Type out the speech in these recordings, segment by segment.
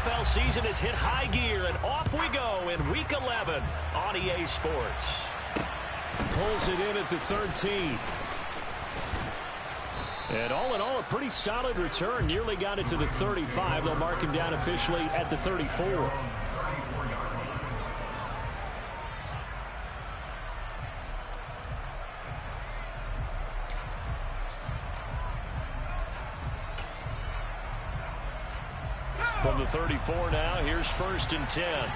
NFL season has hit high gear, and off we go in Week 11 on EA Sports. Pulls it in at the 13. And all in all, a pretty solid return. Nearly got it to the 35. They'll mark him down officially at the 34. From the 34 now, here's 1st and 10.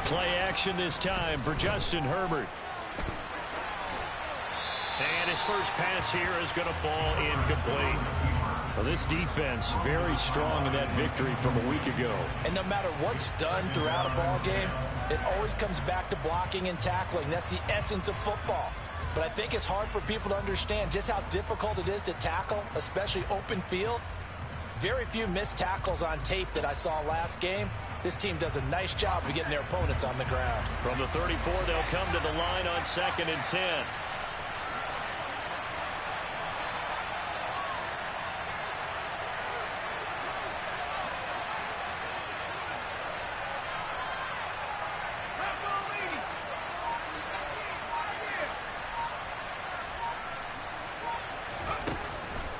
Play action this time for Justin Herbert. And his first pass here is going to fall incomplete. Well, this defense very strong in that victory from a week ago. And no matter what's done throughout a ball game, it always comes back to blocking and tackling. That's the essence of football. But I think it's hard for people to understand just how difficult it is to tackle, especially open field. Very few missed tackles on tape that I saw last game. This team does a nice job of getting their opponents on the ground. From the 34, they'll come to the line on 2nd and 10.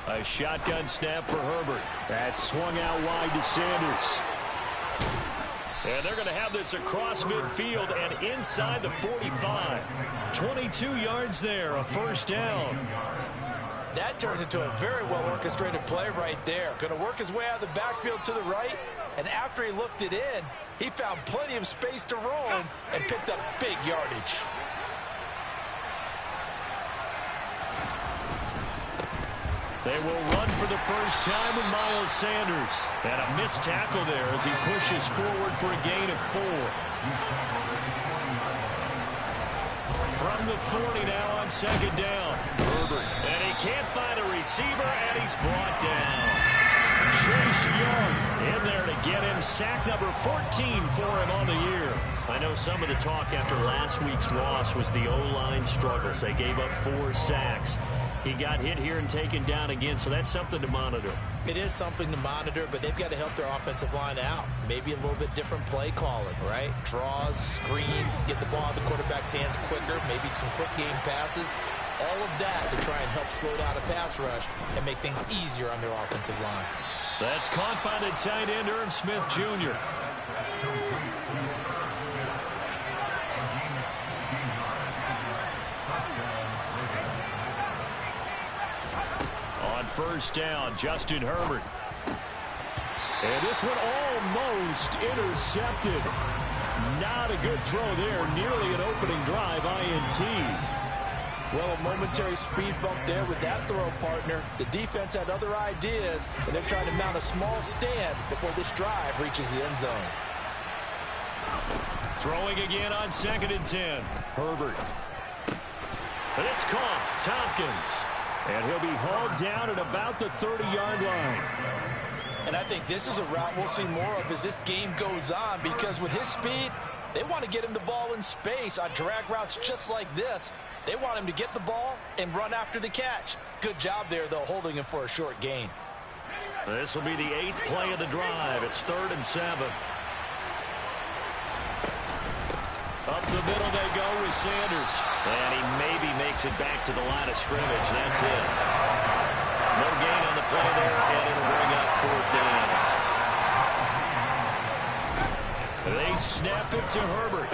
A shotgun snap for Herbert. That swung out wide to Sanders. And they're going to have this across midfield and inside the 45. 22 yards there, a 1st down. That turns into a very well-orchestrated play right there. Going to work his way out of the backfield to the right, and after he looked it in, he found plenty of space to roam and picked up big yardage. They will run for the first time with Miles Sanders. And a missed tackle there as he pushes forward for a gain of 4. From the 40 now on 2nd down. Herbert. And he can't find a receiver, and he's brought down. Chase Young in there to get him. Sack number 14 for him on the year. I know some of the talk after last week's loss was the O-line struggles. They gave up 4 sacks. He got hit here and taken down again, so that's something to monitor. It is something to monitor, but they've got to help their offensive line out. Maybe a little bit different play calling, right? Draws, screens, get the ball in the quarterback's hands quicker, maybe some quick game passes. All of that to try and help slow down a pass rush and make things easier on their offensive line. That's caught by the tight end, Irv Smith Jr. On 1st down, Justin Herbert. And this one almost intercepted. Not a good throw there. Nearly an opening drive INT. Well, a momentary speed bump there with that throw, partner. The defense had other ideas, and they're trying to mount a small stand before this drive reaches the end zone. Throwing again on 2nd and 10. Herbert. And it's caught. Tompkins. And he'll be hauled down at about the 30-yard line. And I think this is a route we'll see more of as this game goes on, because with his speed, they want to get him the ball in space on drag routes just like this. They want him to get the ball and run after the catch. Good job there, though, holding him for a short gain. This will be the 8th play of the drive. It's 3rd and 7. Up the middle they go with Sanders. And he maybe makes it back to the line of scrimmage. That's it. No gain on the play there, and it'll bring up 4th down. They snap it to Herbert.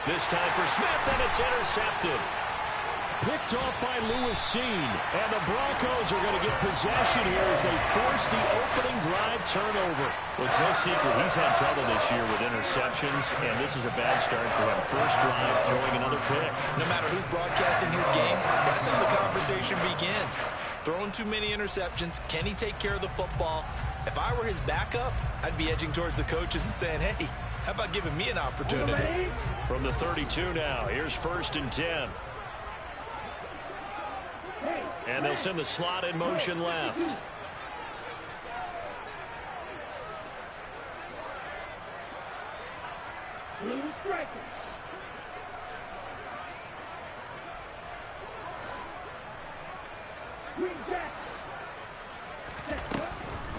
This time for Smith, and it's intercepted. Picked off by Lewis Seen. And the Broncos are going to get possession here as they force the opening drive turnover. Well, it's no secret he's had trouble this year with interceptions, and this is a bad start for him. First drive, throwing another pick. No matter who's broadcasting his game, that's how the conversation begins. Throwing too many interceptions. Can he take care of the football? If I were his backup, I'd be edging towards the coaches and saying, hey, how about giving me an opportunity? From the 32 now, here's 1st and 10. And they'll send the slot in motion left.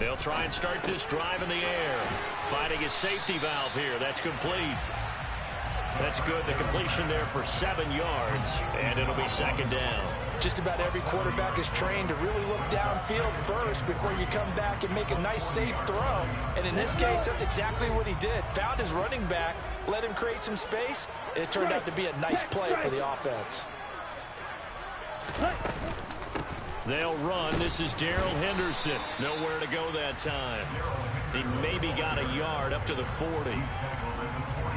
They'll try and start this drive in the air. Finding a safety valve here. That's complete. That's good. The completion there for 7 yards, and it'll be second down. Just about every quarterback is trained to really look downfield first before you come back and make a nice, safe throw. And in this case, that's exactly what he did. Found his running back, let him create some space, and it turned out to be a nice play for the offense. They'll run. This is Darrell Henderson. Nowhere to go that time. He maybe got a yard up to the 40.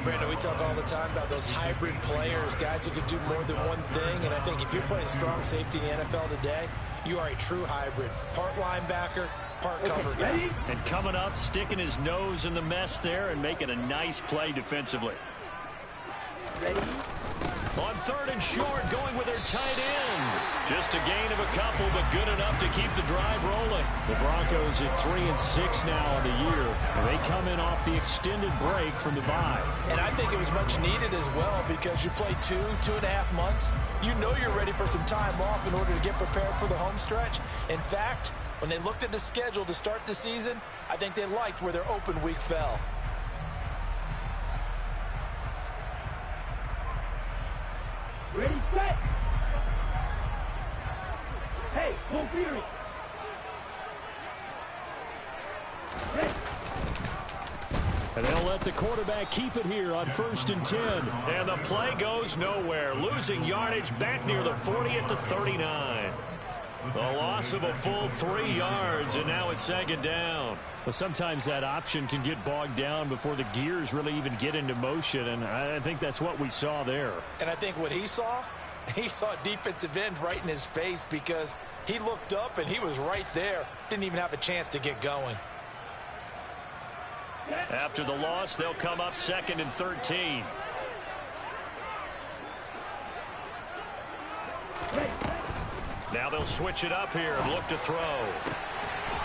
Brandon, we talk all the time about those hybrid players, guys who can do more than one thing. And I think if you're playing strong safety in the NFL today, you are a true hybrid. Part linebacker, part cover guy. And coming up, sticking his nose in the mess there and making a nice play defensively. Ready? On 3rd and short, going with their tight end. Just a gain of a couple, but good enough to keep the drive rolling. The Broncos at 3-6 now on the year. They come in off the extended break from the bye. And I think it was much needed as well because you play 2.5 months. You know you're ready for some time off in order to get prepared for the home stretch. In fact, when they looked at the schedule to start the season, I think they liked where their open week fell. Ready, set. Hey, full theory. And they'll let the quarterback keep it here on 1st and 10. And the play goes nowhere. Losing yardage back near the 40 at the 39. The loss of a full 3 yards, and now it's second down. Well, sometimes that option can get bogged down before the gears really even get into motion, and I think that's what we saw there. And I think what he saw a defensive end right in his face because he looked up and he was right there. Didn't even have a chance to get going. After the loss, they'll come up 2nd and 13. Now they'll switch it up here and look to throw.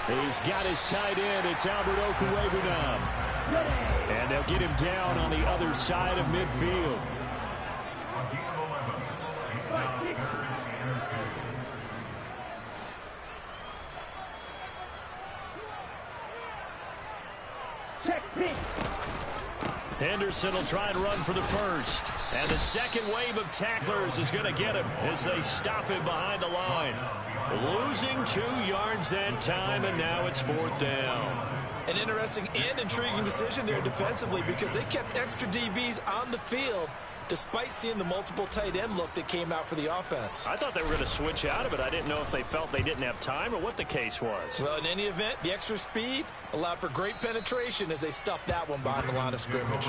He's got his tight end. It's Albert Okwuegbunam now. And they'll get him down on the other side of midfield. Henderson will try and run for the first. And the second wave of tacklers is going to get him as they stop him behind the line. Losing 2 yards that time, and now it's 4th down. An interesting and intriguing decision there defensively because they kept extra DBs on the field despite seeing the multiple tight end look that came out for the offense. I thought they were going to switch out of it. I didn't know if they felt they didn't have time or what the case was. Well, in any event, the extra speed allowed for great penetration as they stuffed that one behind the line of scrimmage.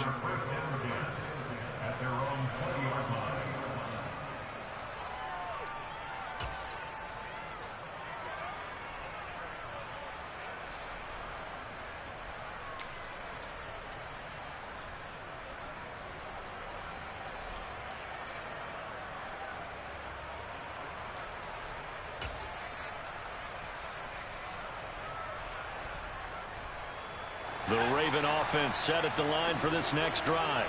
The Raven offense set at the line for this next drive.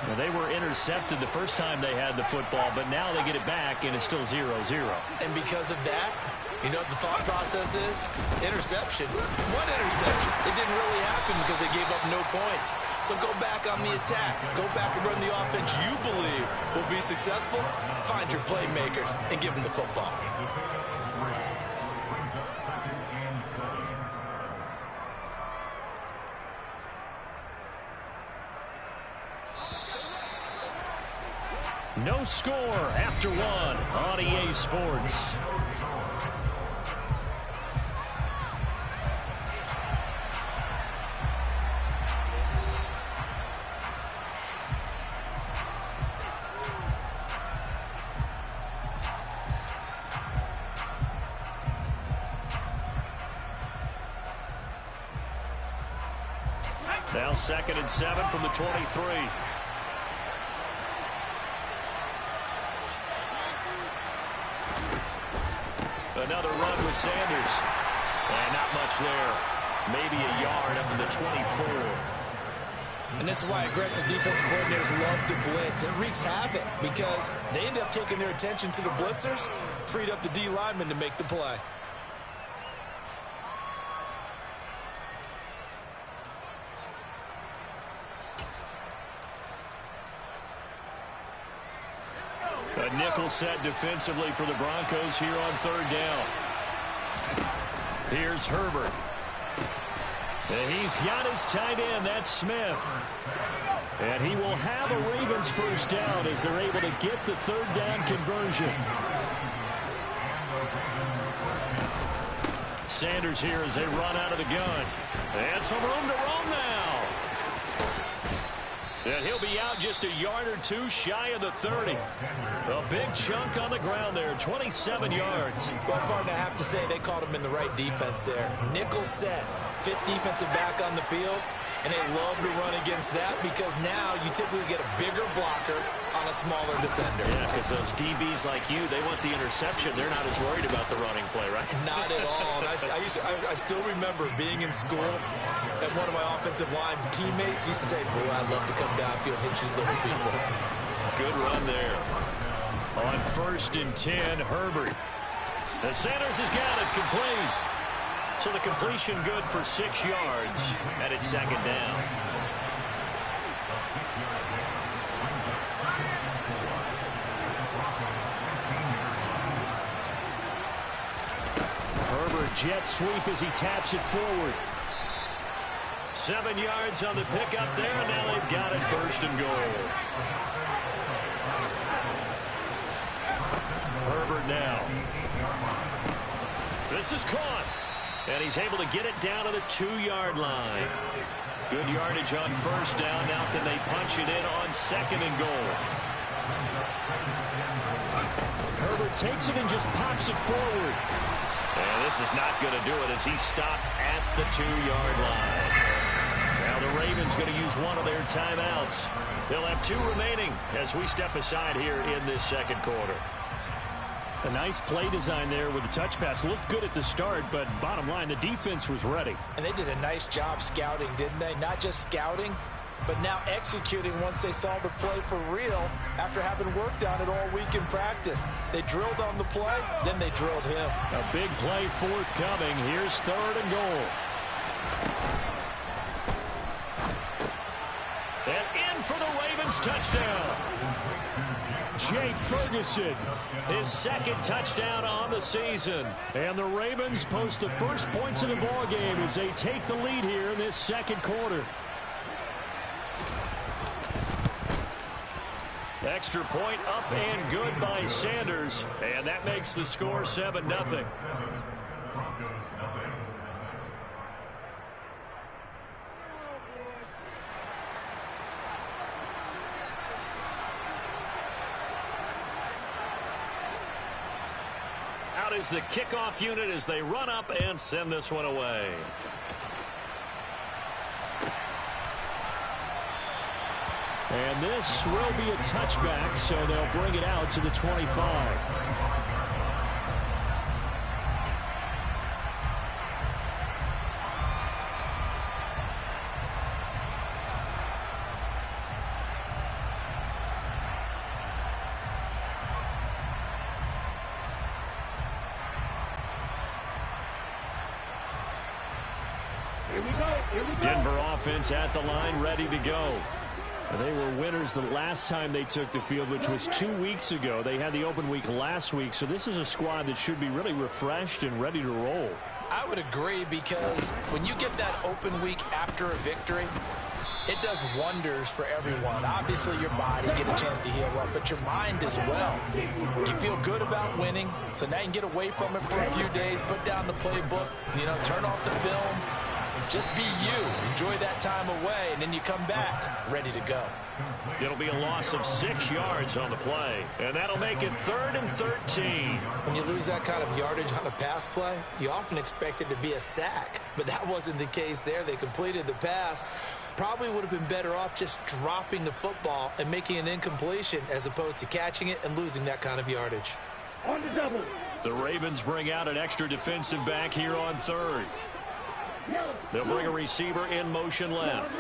Well, they were intercepted the first time they had the football, but now they get it back, and it's still 0-0. And because of that, you know what the thought process is? Interception. What interception? It didn't really happen because they gave up no points. So go back on the attack. Go back and run the offense you believe will be successful. Find your playmakers and give them the football. No score after 1 on EA Sports. Now 2nd and 7 from the 23. Another run with Sanders. And not much there. Maybe a yard up to the 24. And this is why aggressive defensive coordinators love to blitz. It wreaks havoc because they end up taking their attention to the blitzers, freed up the D lineman to make the play. A nickel set defensively for the Broncos here on third down. Here's Herbert. And he's got his tight end. That's Smith. And he will have a Ravens first down as they're able to get the third down conversion. Sanders here as they run out of the gun. And some room to roam now. And he'll be out just a yard or two shy of the 30. A big chunk on the ground there, 27 yards. Well, partner, I have to say they called him in the right defense there. Nickel set, fifth defensive back on the field. And they love to run against that because now you typically get a bigger blocker on a smaller defender. Yeah, because those DBs like you, they want the interception. They're not as worried about the running play, right? Not at all. And I still remember being in school and one of my offensive line teammates used to say, boy, I'd love to come downfield and hit you little people. Good run there. On 1st and 10, Herbert. And Sanders has got it complete. So the completion good for 6 yards, and it's second down. Herbert jet sweep as he taps it forward. 7 yards on the pickup there, and now they've got it 1st and goal. Herbert now. This is caught. And he's able to get it down to the 2-yard line. Good yardage on 1st down. Now can they punch it in on 2nd and goal? Herbert takes it and just pops it forward. And this is not going to do it as he's stopped at the 2-yard line. Now the Ravens going to use one of their timeouts. They'll have 2 remaining as we step aside here in this second quarter. A nice play design there with the touch pass. Looked good at the start, but bottom line, the defense was ready. And they did a nice job scouting, didn't they? Not just scouting, but now executing once they saw the play for real after having worked on it all week in practice. They drilled on the play, then they drilled him. A big play forthcoming. Here's 3rd and goal. And in for the Ravens touchdown. Jake Ferguson, his 2nd touchdown on the season. And the Ravens post the first points of the ball game as they take the lead here in this second quarter. Extra point up and good by Sanders. And that makes the score 7-0. Out is the kickoff unit as they run up and send this one away. And this will be a touchback, so they'll bring it out to the 25. Denver offense at the line, ready to go. They were winners the last time they took the field, which was 2 weeks ago. They had the open week last week, so this is a squad that should be really refreshed and ready to roll. I would agree, because when you get that open week after a victory, it does wonders for everyone. Obviously, your body get a chance to heal up, but your mind as well. You feel good about winning, so now you can get away from it for a few days, put down the playbook, turn off the film. Just be you. Enjoy that time away, and then you come back ready to go. It'll be a loss of 6 yards on the play, and that'll make it 3rd and 13. When you lose that kind of yardage on a pass play, you often expect it to be a sack, but that wasn't the case there. They completed the pass. Probably would have been better off just dropping the football and making an incompletion as opposed to catching it and losing that kind of yardage. On the double. The Ravens bring out an extra defensive back here on 3rd. They'll bring a receiver in motion left.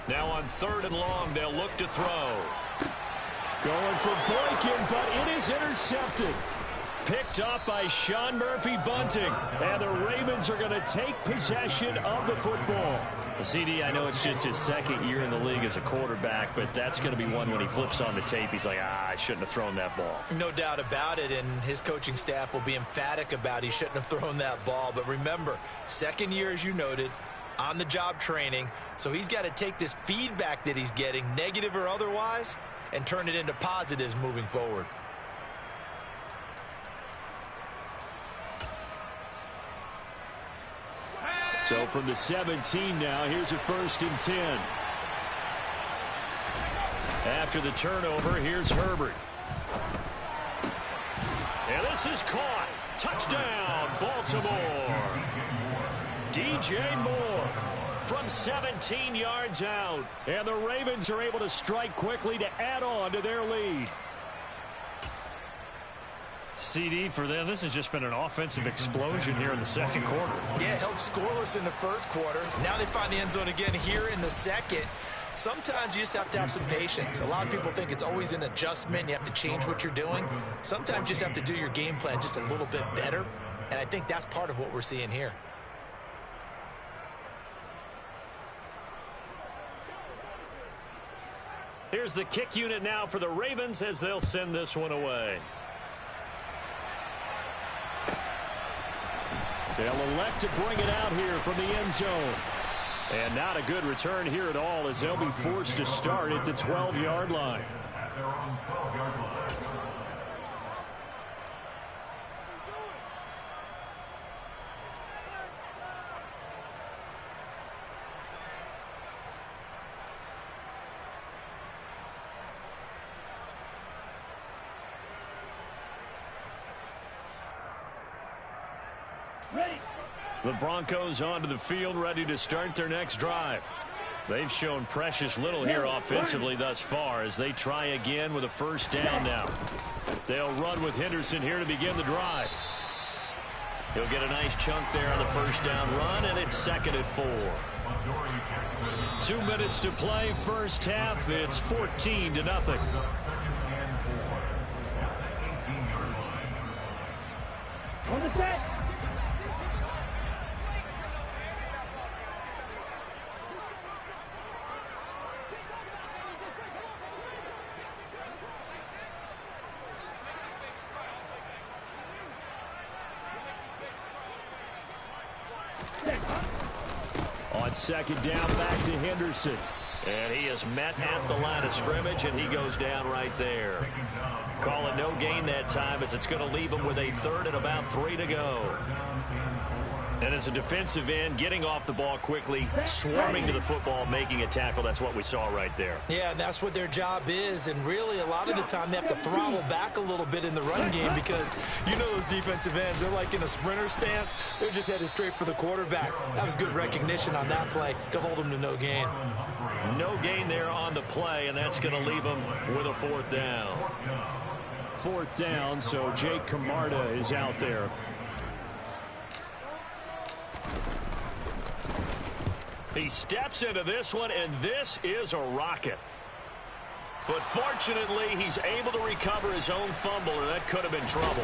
Now on 3rd and long, they'll look to throw. Going for Boykin, but it is intercepted. Picked off by Sean Murphy-Bunting. And the Ravens are going to take possession of the football. CD, I know it's just his second year in the league as a quarterback, but that's going to be one when he flips on the tape. He's like, I shouldn't have thrown that ball. No doubt about it, and his coaching staff will be emphatic about he shouldn't have thrown that ball. But remember, second year, as you noted, on-the-job training, so he's got to take this feedback that he's getting, negative or otherwise, and turn it into positives moving forward. So from the 17 now, here's a 1st and 10. After the turnover, here's Herbert. And this is caught. Touchdown, Baltimore. DJ Moore from 17 yards out. And the Ravens are able to strike quickly to add on to their lead. CD, for them, this has just been an offensive explosion here in the second quarter. Yeah, held scoreless in the first quarter. Now they find the end zone again here in the second. Sometimes you just have to have some patience. A lot of people think it's always an adjustment. You have to change what you're doing. Sometimes you just have to do your game plan just a little bit better. And I think that's part of what we're seeing here. Here's the kick unit now for the Ravens as they'll send this one away. They'll elect to bring it out here from the end zone. And not a good return here at all as they'll be forced to start at the 12-yard line. The Broncos onto the field, ready to start their next drive. They've shown precious little here offensively thus far as they try again with a 1st down now. They'll run with Henderson here to begin the drive. He'll get a nice chunk there on the 1st down run, and it's 2nd and 4. 2 minutes to play, first half. It's 14-0. On the set. On 2nd down, back to Henderson. And he is met at the line of scrimmage, and he goes down right there. Call it no gain that time as it's going to leave him with a 3rd and about 3 to go. And as a defensive end, getting off the ball quickly, swarming to the football, making a tackle, that's what we saw right there. Yeah, that's what their job is, and really a lot of the time they have to throttle back a little bit in the run game because you know those defensive ends, they're like in a sprinter stance. They're just headed straight for the quarterback. That was good recognition on that play to hold them to no gain. No gain there on the play, and that's going to leave them with a 4th down. 4th down, so Jake Camarda is out there. He steps into this one, and this is a rocket. But fortunately, he's able to recover his own fumble, or that could have been trouble.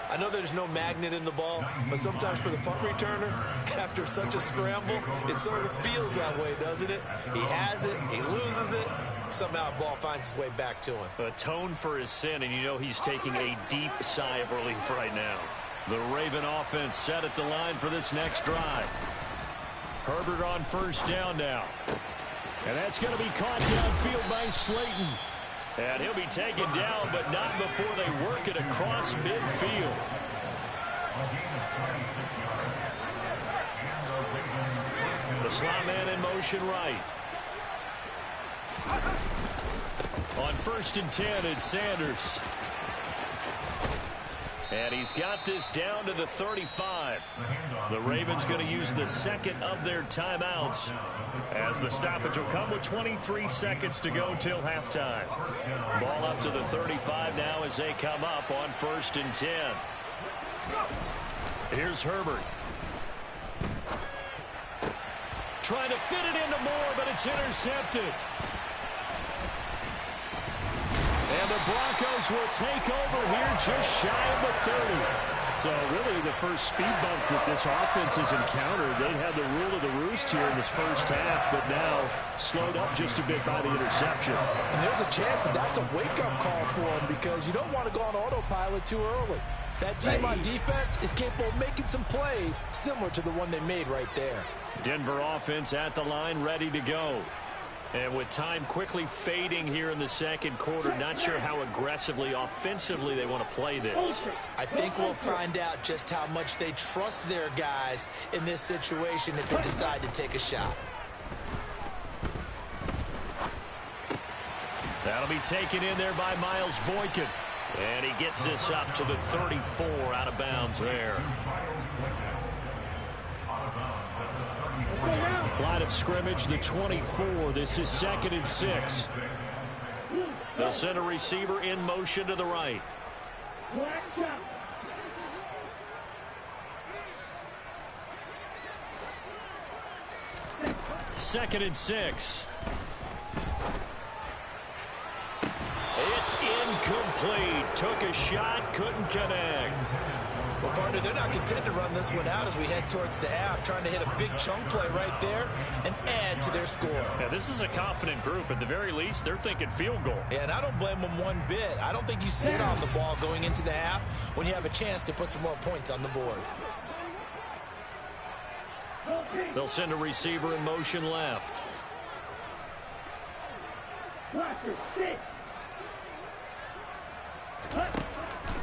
I know there's no magnet in the ball, but sometimes for the punt returner, after such a scramble, it sort of feels that way, doesn't it? He has it, he loses it, somehow the ball finds its way back to him. Atone for his sin, and you know he's taking a deep sigh of relief right now. The Raven offense set at the line for this next drive. Herbert on 1st down now. And that's going to be caught downfield by Slayton. And he'll be taken down, but not before they work it across midfield. The slot man in motion right. On 1st and 10, it's Sanders. And he's got this down to the 35. The Ravens going to use the 2nd of their timeouts as the stoppage will come with 23 seconds to go till halftime. Ball up to the 35 now as they come up on 1st and 10. Here's Herbert. Trying to fit it into Moore, but it's intercepted. And And the Broncos will take over here just shy of the 30. So really the first speed bump that this offense has encountered. They had the rule of the roost here in this first half, but now slowed up just a bit by the interception. And there's a chance that that's a wake-up call for them because you don't want to go on autopilot too early. That team on defense is capable of making some plays similar to the one they made right there. Denver offense at the line, ready to go. And with time quickly fading here in the second quarter, not sure how aggressively, offensively they want to play this. I think we'll find out just how much they trust their guys in this situation if they decide to take a shot. That'll be taken in there by Miles Boykin. And he gets this up to the 34 out of bounds there. Line of scrimmage, the 24. This is 2nd and 6. They'll send a receiver in motion to the right. 2nd and 6. It's incomplete. Took a shot, couldn't connect. Well, partner, they're not content to run this one out as we head towards the half, trying to hit a big chunk play right there and add to their score. Yeah, this is a confident group. At the very least, they're thinking field goal. Yeah, and I don't blame them one bit. I don't think you sit on the ball going into the half when you have a chance to put some more points on the board. They'll send a receiver in motion left.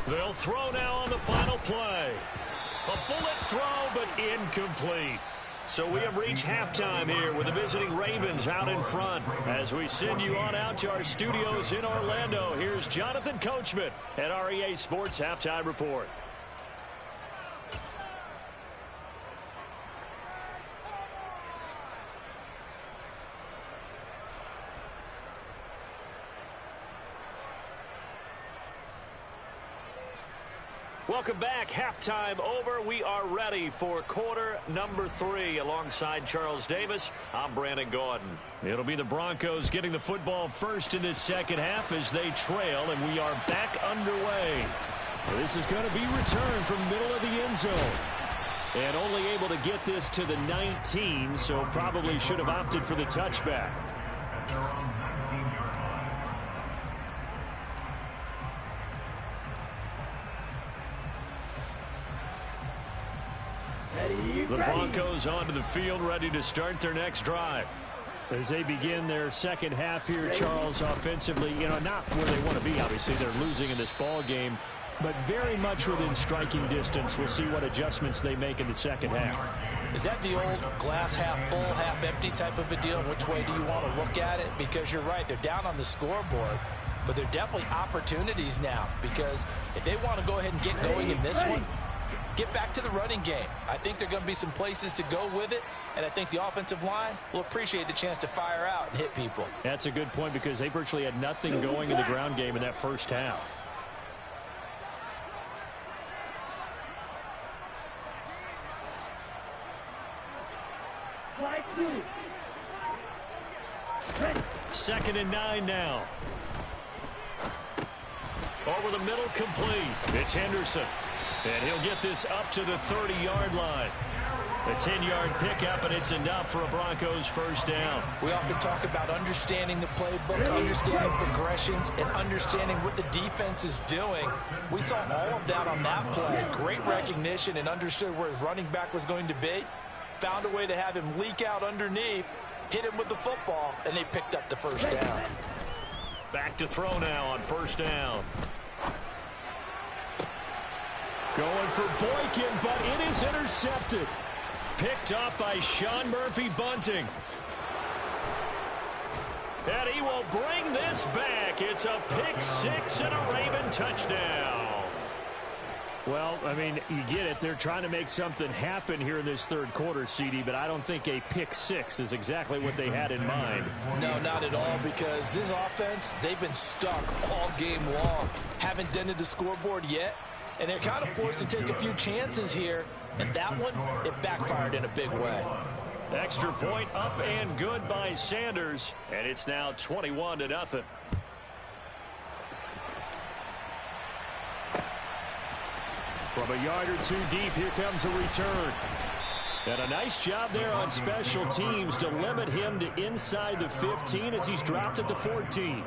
They'll throw now on the final play. A bullet throw, but incomplete. So we have reached halftime here with the visiting Ravens out in front. As we send you on out to our studios in Orlando, here's Jonathan Coachman at our EA Sports Halftime Report. Welcome back. Halftime over. We are ready for quarter number 3. Alongside Charles Davis, I'm Brandon Gordon. It'll be the Broncos getting the football first in this second half as they trail, and we are back underway. This is going to be returned from middle of the end zone. And only able to get this to the 19, so probably should have opted for the touchback. The Broncos onto the field, ready to start their next drive. As they begin their second half here, Charles, offensively, not where they want to be. Obviously, they're losing in this ball game, but very much within striking distance. We'll see what adjustments they make in the second half. Is that the old glass half full, half empty type of a deal? Which way do you want to look at it? Because you're right, they're down on the scoreboard, but they're definitely opportunities now, because if they want to go ahead and get going in this one, get back to the running game. I think there are going to be some places to go with it, and I think the offensive line will appreciate the chance to fire out and hit people. That's a good point because they virtually had nothing going in the ground game in that first half. Second and 9 now. Over the middle, complete. It's Henderson. And he'll get this up to the 30-yard line. A 10-yard pickup, and it's enough for a Broncos first down. We often talk about understanding the playbook, understanding progressions, and understanding what the defense is doing. We saw all of that on that play. Great recognition and understood where his running back was going to be. Found a way to have him leak out underneath, hit him with the football, and they picked up the first down. Back to throw now on first down. Going for Boykin, but it is intercepted. Picked up by Sean Murphy-Bunting. And he will bring this back. It's a pick six and a Raven touchdown. Well, I mean, you get it. They're trying to make something happen here in this third quarter, CD, but I don't think a pick six is exactly what they had in mind. No, not at all, because this offense, they've been stuck all game long. Haven't dented the scoreboard yet, and they're kind of forced to take a few chances here, and that one, it backfired in a big way. Extra point up and good by Sanders, and it's now 21-0. From a yard or two deep, here comes a return. And a nice job there on special teams to limit him to inside the 15 as he's dropped at the 14.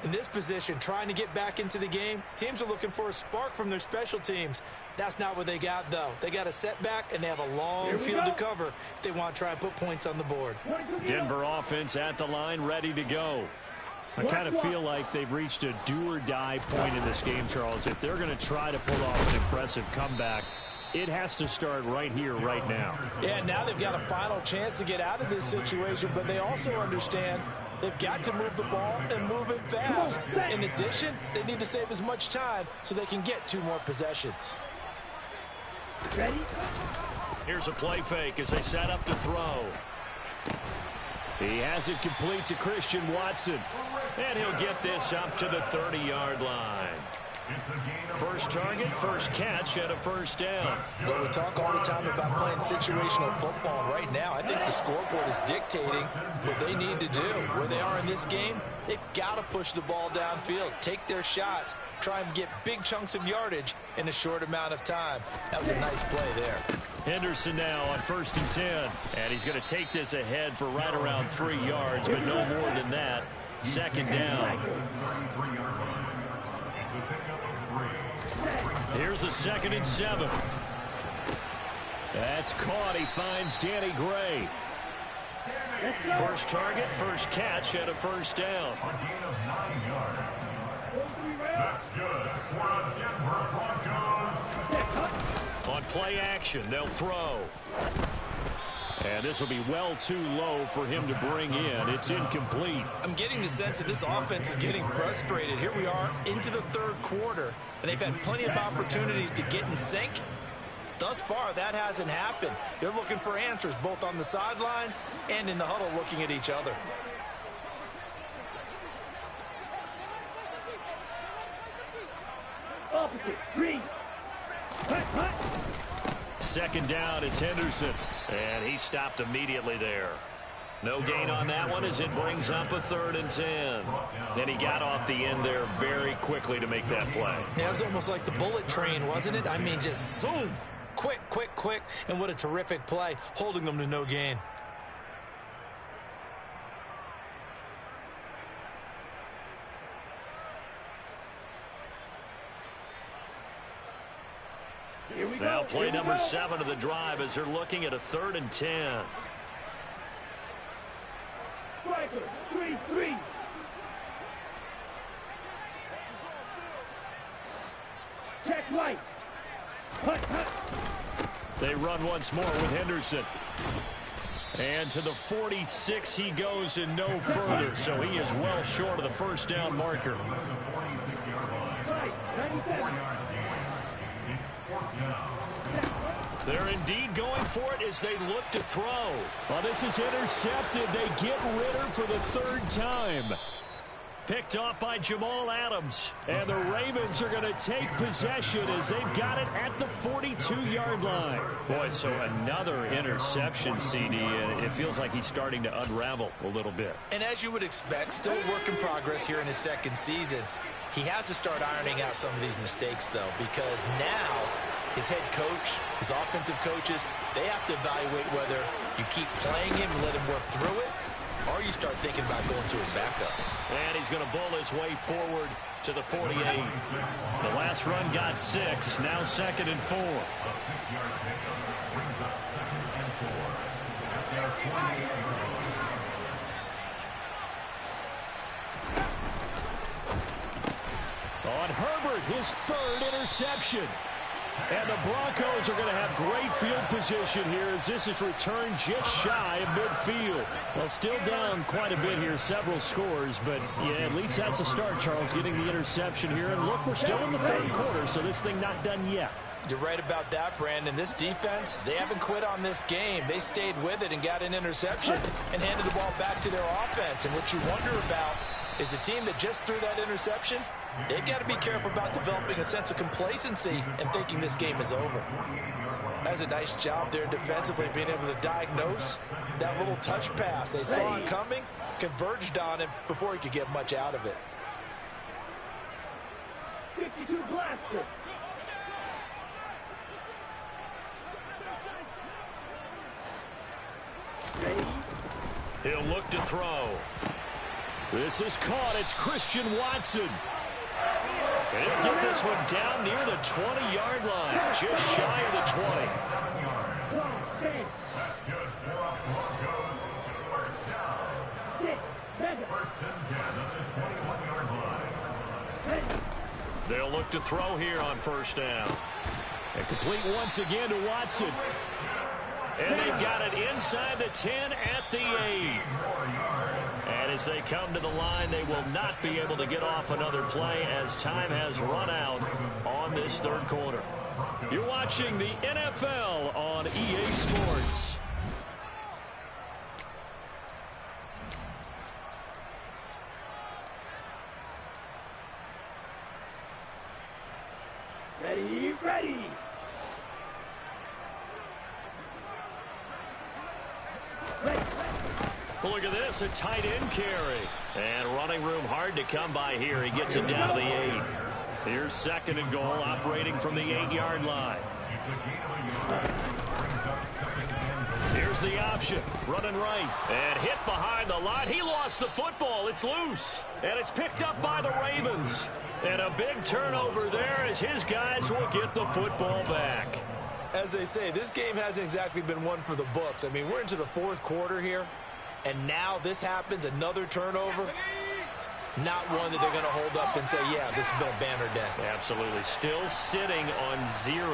In this position, trying to get back into the game, teams are looking for a spark from their special teams. That's not what they got, though. They got a setback, and they have a long field to cover if they want to try and put points on the board. Denver offense at the line, ready to go. I kind of feel like they've reached a do-or-die point in this game, Charles. If they're going to try to pull off an impressive comeback, it has to start right here, right now. Yeah, now they've got a final chance to get out of this situation, but they also understand they've got to move the ball and move it fast. In addition, they need to save as much time so they can get 2 more possessions. Ready? Here's a play fake as they set up to throw. He has it complete to Christian Watson. And he'll get this up to the 30-yard line. First target, first catch, and a first down. Well, we talk all the time about playing situational football. And right now, I think the scoreboard is dictating what they need to do. Where they are in this game, they've got to push the ball downfield, take their shots, try and get big chunks of yardage in a short amount of time. That was a nice play there. Henderson now on 1st and 10. And he's going to take this ahead for right around 3 yards, but no more than that. Second down. Here's a 2nd and 7. That's caught. He finds Danny Gray. First target, first catch, and a first down. That's good for a Denver Broncos. On play action, they'll throw. And this will be well too low for him to bring in. It's incomplete. I'm getting the sense that this offense is getting frustrated. Here we are into the 3rd quarter, and they've had plenty of opportunities to get in sync. Thus far, that hasn't happened. They're looking for answers both on the sidelines and in the huddle looking at each other. Opposite. Green. Hut, hut. Second down, it's Henderson. And he stopped immediately there. No gain on that one as it brings up a 3rd and 10. And he got off the end there very quickly to make that play. Yeah, it was almost like the bullet train, wasn't it? I mean, just zoom. Quick, quick, quick. And what a terrific play, holding them to no gain. Now play number 7 of the drive as they're looking at a 3rd and 10. Striker. 3-3. Check right. Hut, hut. They run once more with Henderson. And to the 46 he goes and no further. So he is well short of the first down marker. Right. 97. They're indeed going for it as they look to throw. Well, this is intercepted. They get Ritter for the 3rd time. Picked off by Jamal Adams. And the Ravens are going to take possession as they've got it at the 42-yard line. Boy, so another interception, CD, and it feels like he's starting to unravel a little bit. And as you would expect, still a work in progress here in his 2nd season. He has to start ironing out some of these mistakes, though, because now his head coach, his offensive coaches, they have to evaluate whether you keep playing him and let him work through it, or you start thinking about going to his backup. And he's going to bull his way forward to the 48. The last run got 6. Now 2nd and 4. On Herbert, his 3rd interception. And the Broncos are going to have great field position here as this is returned just shy of midfield. Well, still down quite a bit here, several scores, but yeah, at least that's a start, Charles, getting the interception here. And look, we're still in the 3rd quarter, so this thing not done yet. You're right about that, Brandon. This defense, they haven't quit on this game. They stayed with it and got an interception and handed the ball back to their offense. And what you wonder about is the team that just threw that interception, they've got to be careful about developing a sense of complacency and thinking this game is over. That's a nice job there defensively, being able to diagnose that little touch pass. They saw it coming, converged on him before he could get much out of it. 52 blaster. He'll look to throw. This is caught. It's Christian Watson. He'll get this one down near the 20-yard line, just shy of the 20. That's good for Broncos. First down. First and 10 at the 21-yard line. They'll look to throw here on first down. And complete once again to Watson. And they've got it inside the 10 at the 8. And as they come to the line, they will not be able to get off another play as time has run out on this third quarter. You're watching the NFL on EA Sports. Ready, ready. Look at this, a tight end carry. And running room hard to come by here. He gets it down to the 8. Here's second and goal, operating from the 8-yard line. Here's the option, running right. And hit behind the line. He lost the football. It's loose. And it's picked up by the Ravens. And a big turnover there as his guys will get the football back. As they say, this game hasn't exactly been one for the books. I mean, we're into the fourth quarter here. And now this happens, another turnover. Not one that they're going to hold up and say, yeah, this has been a banner day. Absolutely. Still sitting on 0.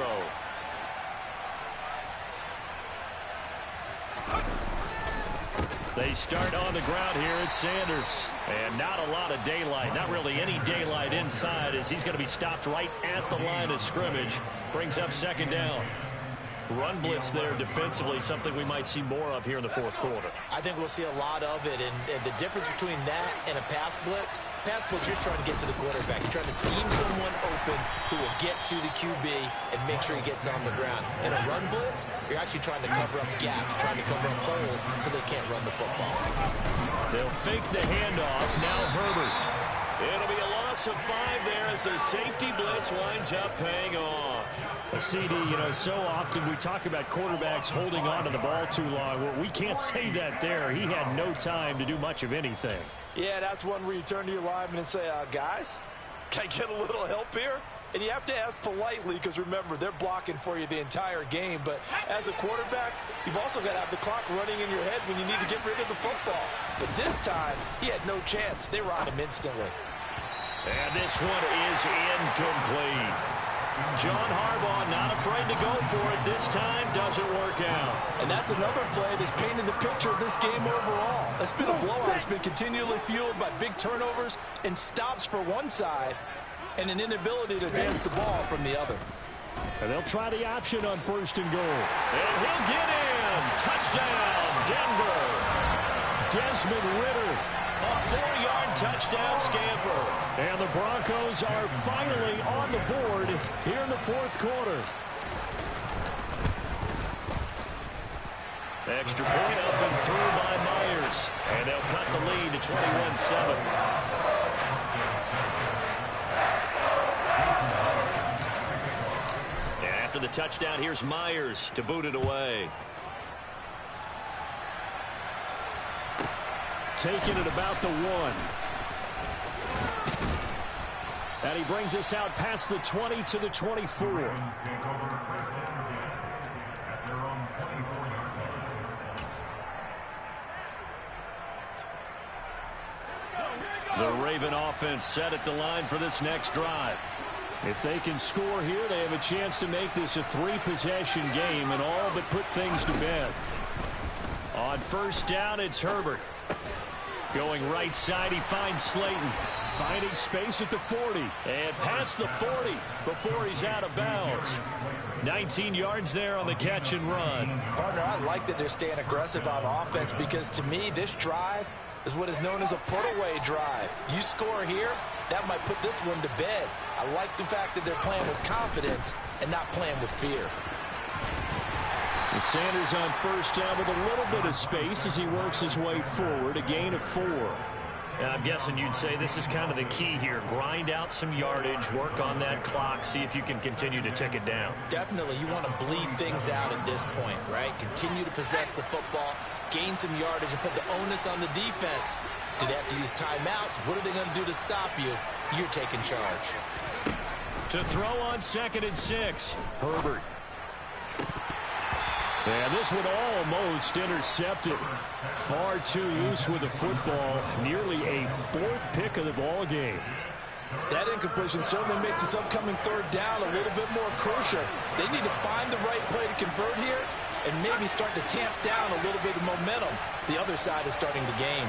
They start on the ground here at Sanders. And not a lot of daylight. Not really any daylight inside as he's going to be stopped right at the line of scrimmage. Brings up second down. Run blitz there defensively, something we might see more of here in the fourth quarter. I think we'll see a lot of it, and the difference between that and a pass blitz, you're just trying to get to the quarterback. You're trying to scheme someone open who will get to the QB and make sure he gets on the ground. In a run blitz, you're actually trying to cover up gaps, trying to cover up holes so they can't run the football. They'll fake the handoff. Now Herbert. It'll be a loss of 5 there as the safety blitz winds up paying off. CD, so often we talk about quarterbacks holding on to the ball too long. Well, we can't say that there. He had no time to do much of anything. Yeah, that's one where you turn to your lineman and say, guys, can I get a little help here? And you have to ask politely because, remember, they're blocking for you the entire game. But as a quarterback, you've also got to have the clock running in your head when you need to get rid of the football. But this time, he had no chance. They were on him instantly. And this one is incomplete. John Harbaugh not afraid to go for it. This time doesn't work out. And that's another play that's painted the picture of this game overall. It's been a blowout. It's been continually fueled by big turnovers and stops for one side and an inability to advance the ball from the other. And they'll try the option on first and goal. And he'll get in. Touchdown, Denver. Desmond Ridder. A 4-yard touchdown scamper. And the Broncos are finally on the board here in the fourth quarter. Extra point up and through by Myers. And they'll cut the lead to 21-7. And after the touchdown, here's Myers to boot it away. Taking it about the 1. And he brings us out past the 20 to the 24. The Raven offense set at the line for this next drive. If they can score here, they have a chance to make this a 3-possession game and all but put things to bed. On first down, it's Herbert. Going right side, he finds Slayton. Finding space at the 40. And past the 40 before he's out of bounds. 19 yards there on the catch and run. Partner, I like that they're staying aggressive on offense because to me, this drive is what is known as a put-away drive. You score here, that might put this one to bed. I like the fact that they're playing with confidence and not playing with fear. And Sanders on first down with a little bit of space as he works his way forward, a gain of 4. And I'm guessing you'd say this is kind of the key here. Grind out some yardage, work on that clock, see if you can continue to tick it down. Definitely, you want to bleed things out at this point, right? Continue to possess the football, gain some yardage and put the onus on the defense. Do they have to use timeouts? What are they going to do to stop you? You're taking charge. To throw on 2nd and 6. Herbert. And this one almost intercepted. Far too loose with the football. Nearly a 4th pick of the ball game. That incompletion certainly makes this upcoming 3rd down a little bit more crucial. They need to find the right play to convert here and maybe start to tamp down a little bit of momentum. The other side is starting to gain.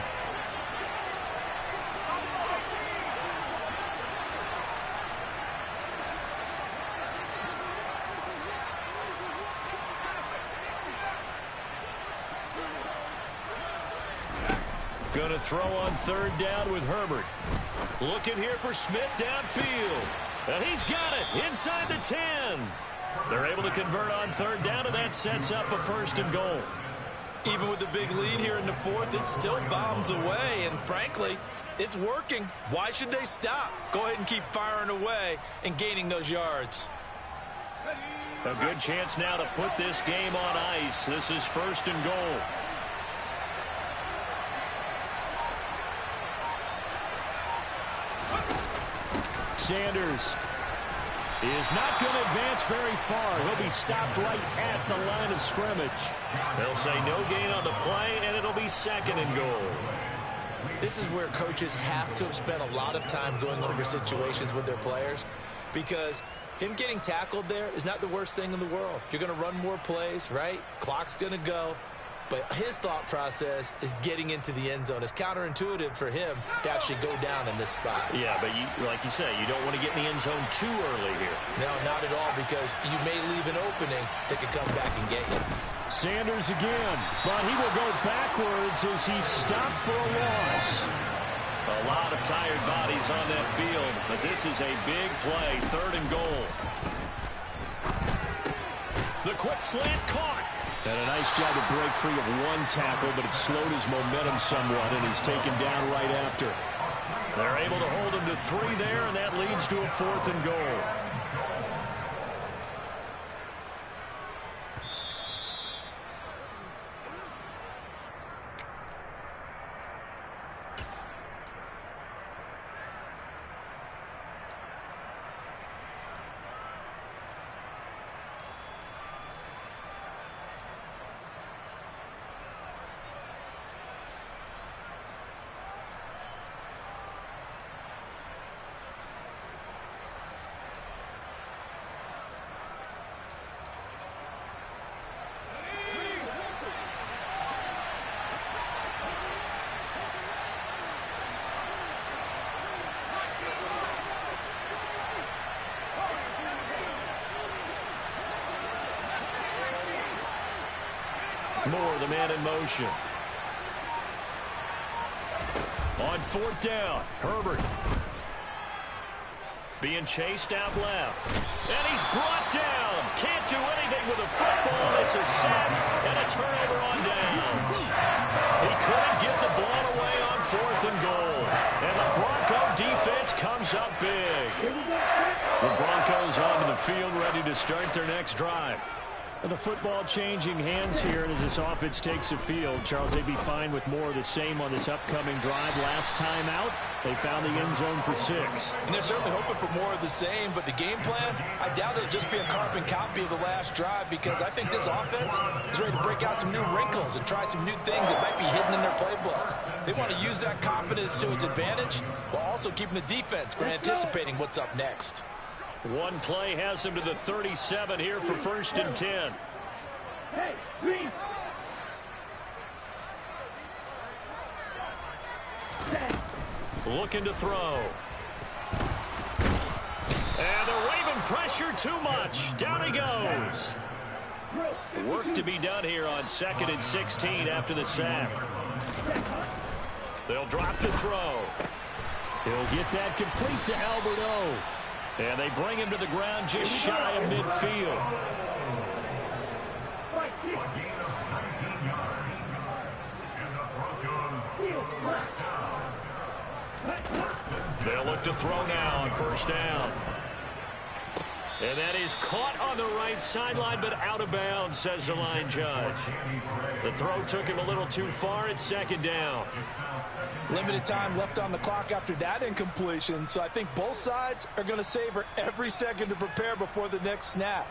Going to throw on 3rd down with Herbert. Looking here for Smith downfield. And he's got it inside the 10. They're able to convert on 3rd down, and that sets up a 1st and goal. Even with the big lead here in the 4th, it still bombs away. And frankly, it's working. Why should they stop? Go ahead and keep firing away and gaining those yards. A good chance now to put this game on ice. This is 1st and goal. Sanders is not going to advance very far. He'll be stopped right at the line of scrimmage. They'll say no gain on the play, and it'll be 2nd and goal. This is where coaches have to have spent a lot of time going over situations with their players, because him getting tackled there is not the worst thing in the world. You're going to run more plays, right? Clock's going to go. But his thought process is getting into the end zone. It's counterintuitive for him to actually go down in this spot. Yeah, but like you say, you don't want to get in the end zone too early here. No, not at all, because you may leave an opening that could come back and get you. Sanders again, but he will go backwards as he's stopped for a loss. A lot of tired bodies on that field, but this is a big play, 3rd and goal. The quick slant caught. And a nice job to break free of one tackle, but it slowed his momentum somewhat, and he's taken down right after. They're able to hold him to 3 there, and that leads to a 4th and goal. Moore, the man in motion. On 4th down, Herbert. Being chased out left. And he's brought down. Can't do anything with the football. It's a sack and a turnover on downs. He couldn't get the ball away on 4th and goal. And the Bronco defense comes up big. The Broncos onto the field ready to start their next drive. The football changing hands here as this offense takes the field. Charles, they'd be fine with more of the same on this upcoming drive. Last time out, they found the end zone for 6. And they're certainly hoping for more of the same, but the game plan, I doubt it'll just be a carbon copy of the last drive, because I think this offense is ready to break out some new wrinkles and try some new things that might be hidden in their playbook. They want to use that confidence to its advantage while also keeping the defense from anticipating what's up next. One play has him to the 37 here for 1st and 10. Hey, green. Looking to throw. And the Raven pressure too much. Down he goes. Work to be done here on 2nd and 16 after the sack. They'll drop the throw. He'll get that complete to Alberto. And they bring him to the ground just shy of midfield. They'll look to throw now on 1st down. And that is caught on the right sideline, but out of bounds, says the line judge. The throw took him a little too far. It's second down. Limited time left on the clock after that incompletion, so I think both sides are going to savor every second to prepare before the next snap.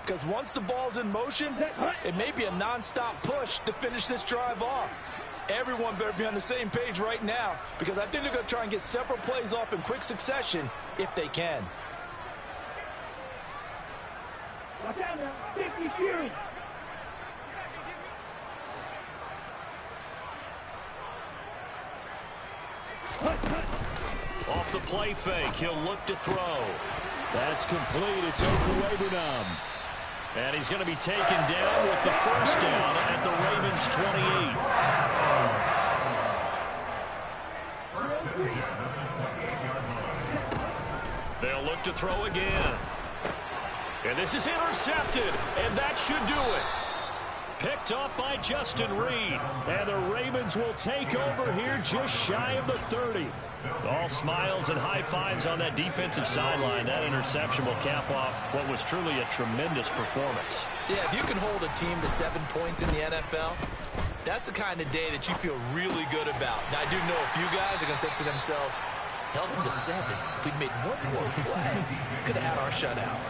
Because once the ball's in motion, it may be a nonstop push to finish this drive off. Everyone better be on the same page right now, because I think they're going to try and get several plays off in quick succession if they can. Watch out now. 50 shooting. Off the play fake, he'll look to throw. That's complete. It's Okuwebunam. And he's going to be taken down with the first down at the Ravens 28. They'll look to throw again. And this is intercepted, and that should do it. Picked off by Justin Reed. And the Ravens will take over here just shy of the 30. All smiles and high fives on that defensive sideline. That interception will cap off what was truly a tremendous performance. Yeah, if you can hold a team to 7 points in the NFL, that's the kind of day that you feel really good about. Now, I do know a few guys are going to think to themselves, held them to 7. If we'd made one more play, could have had our shutout.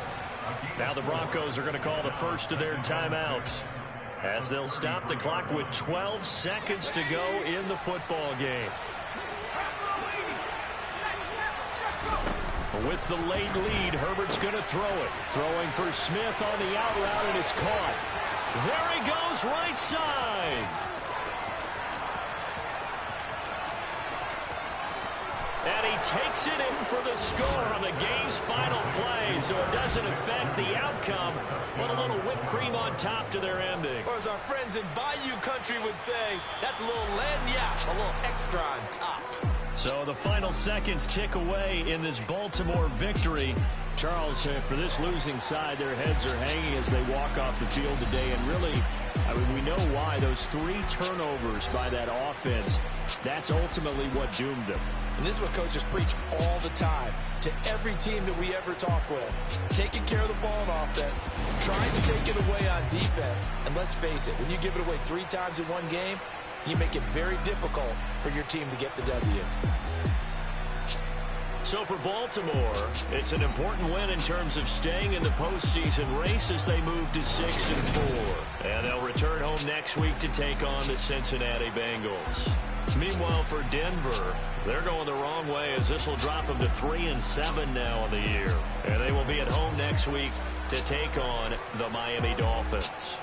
Now the Broncos are going to call the first of their timeouts, as they'll stop the clock with 12 seconds to go in the football game. With the late lead, Herbert's going to throw it. Throwing for Smith on the out route, and it's caught. There he goes, right side. And he takes it in for the score on the game's final play, so it doesn't affect the outcome, but a little whipped cream on top to their ending. Or as our friends in Bayou Country would say, that's a little lagniappe, a little extra on top. So the final seconds tick away in this Baltimore victory. Charles, for this losing side, their heads are hanging as they walk off the field today. And really, I mean, we know why. Those 3 turnovers by that offense, that's ultimately what doomed them. And this is what coaches preach all the time to every team that we ever talk with. Taking care of the ball on offense, trying to take it away on defense. And let's face it, when you give it away 3 times in one game, you make it very difficult for your team to get the W. So for Baltimore, it's an important win in terms of staying in the postseason race as they move to 6-4. And they'll return home next week to take on the Cincinnati Bengals. Meanwhile, for Denver, they're going the wrong way as this will drop them to 3-7 now on the year. And they will be at home next week to take on the Miami Dolphins.